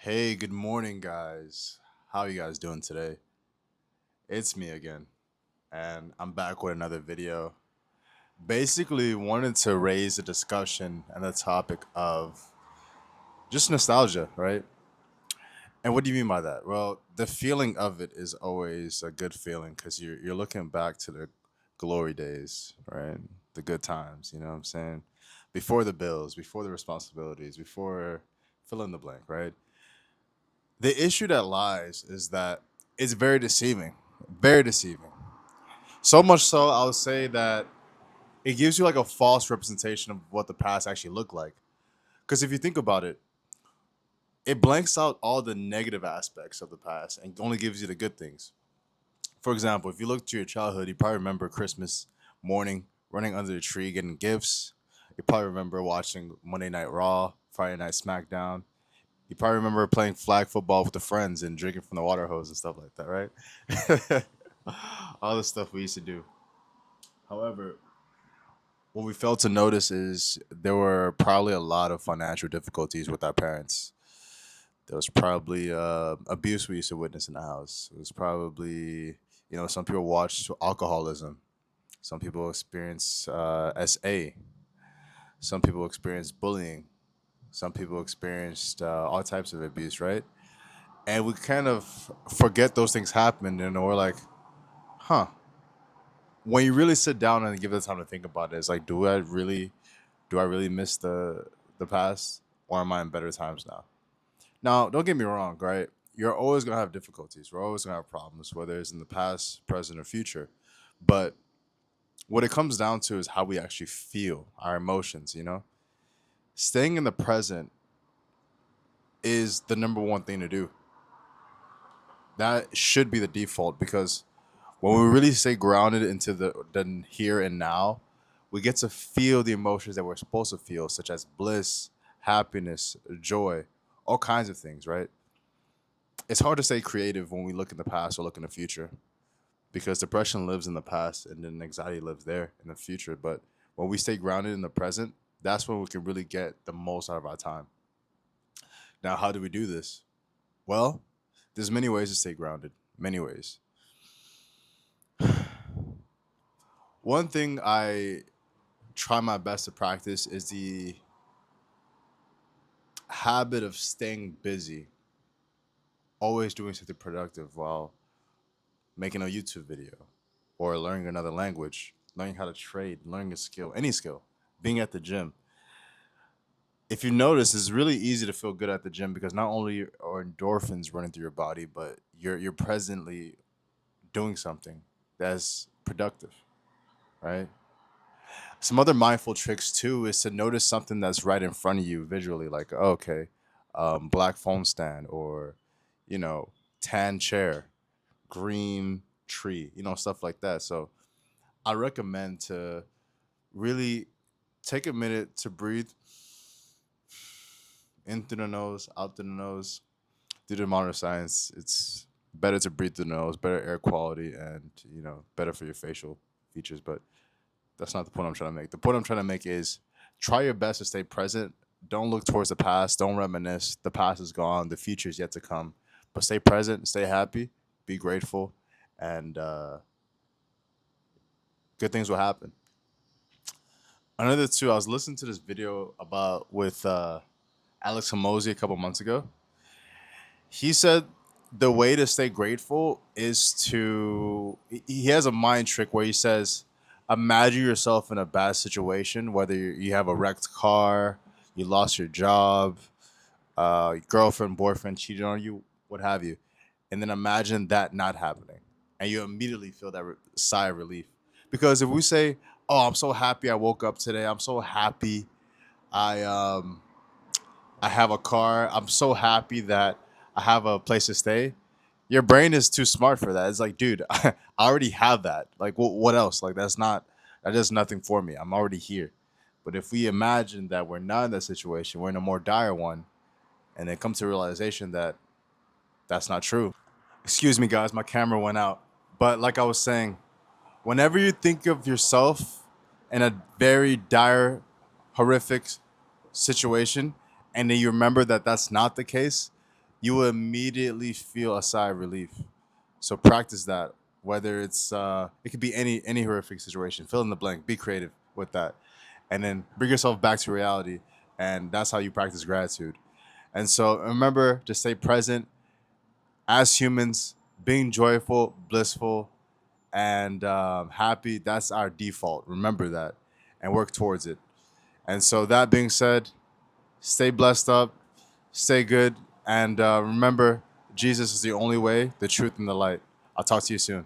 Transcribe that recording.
Hey, good morning, guys. How are you guys doing today? It's me again, and I'm back with another video. Basically, wanted to raise a discussion and the topic of just nostalgia, right? And what do you mean by that? Well, the feeling of it is always a good feeling because you're looking back to the glory days, right? The good times, you know what I'm saying? Before the bills, before the responsibilities, before fill in the blank, right? The issue that lies is that it's very deceiving, very deceiving. So much so, I would say that it gives you like a false representation of what the past actually looked like. Because if you think about it, it blanks out all the negative aspects of the past and only gives you the good things. For example, if you look to your childhood, you probably remember Christmas morning, running under the tree, getting gifts. You probably remember watching Monday Night Raw, Friday Night SmackDown. You probably remember playing flag football with the friends and drinking from the water hose and stuff like that, right? All the stuff we used to do. However, what we failed to notice is there were probably a lot of financial difficulties with our parents. There was probably abuse we used to witness in the house. It was probably, some people watched alcoholism. Some people experience SA. Some people experienced bullying. Some people experienced all types of abuse, right? And we kind of forget those things happened, and we're like, huh. When you really sit down and give it time to think about it, it's like, do I really miss the past, or am I in better times now? Now, don't get me wrong, right? You're always gonna have difficulties. We're always gonna have problems, whether it's in the past, present, or future. But what it comes down to is how we actually feel, our emotions. Staying in the present is the number one thing to do. That should be the default because when we really stay grounded into the here and now, we get to feel the emotions that we're supposed to feel, such as bliss, happiness, joy, all kinds of things, right? It's hard to stay creative when we look in the past or look in the future because depression lives in the past and then anxiety lives there in the future. But when we stay grounded in the present, that's when we can really get the most out of our time. Now, how do we do this? Well, there's many ways to stay grounded, many ways. One thing I try my best to practice is the habit of staying busy, always doing something productive while making a YouTube video or learning another language, learning how to trade, learning a skill, any skill, being at the gym. If you notice, it's really easy to feel good at the gym because not only are endorphins running through your body, but you're presently doing something that's productive, right? Some other mindful tricks too is to notice something that's right in front of you visually, like okay, black phone stand or you know tan chair, green tree, stuff like that. So I recommend to really take a minute to breathe in through the nose, out through the nose. Due to modern science, it's better to breathe through the nose, better air quality, and better for your facial features. But that's not the point I'm trying to make. The point I'm trying to make is try your best to stay present. Don't look towards the past. Don't reminisce. The past is gone. The future is yet to come. But stay present. Stay happy. Be grateful, and good things will happen. Another two, I was listening to this video about with Alex Hormozy a couple months ago. He said the way to stay grateful is to. He has a mind trick where he says, imagine yourself in a bad situation, whether you have a wrecked car, you lost your job, your girlfriend, boyfriend cheated on you, what have you, and then imagine that not happening, and you immediately feel that sigh of relief. Because if we say, "Oh, I'm so happy I woke up today. I'm so happy I I have a car. I'm so happy that I have a place to stay." Your brain is too smart for that. It's like, dude, I already have that. Like, what else? Like, that does nothing for me. I'm already here. But if we imagine that we're not in that situation, we're in a more dire one, and then come to the realization that that's not true. Excuse me, guys, my camera went out. But like I was saying, whenever you think of yourself in a very dire, horrific situation, and then you remember that that's not the case, you will immediately feel a sigh of relief. So practice that. Whether it could be any horrific situation. Fill in the blank. Be creative with that, and then bring yourself back to reality. And that's how you practice gratitude. And so remember to stay present as humans, being joyful, blissful, and happy. That's our default. Remember that, and work towards it. And so that being said, stay blessed up, stay good, and remember, Jesus is the only way, the truth, and the light. I'll talk to you soon.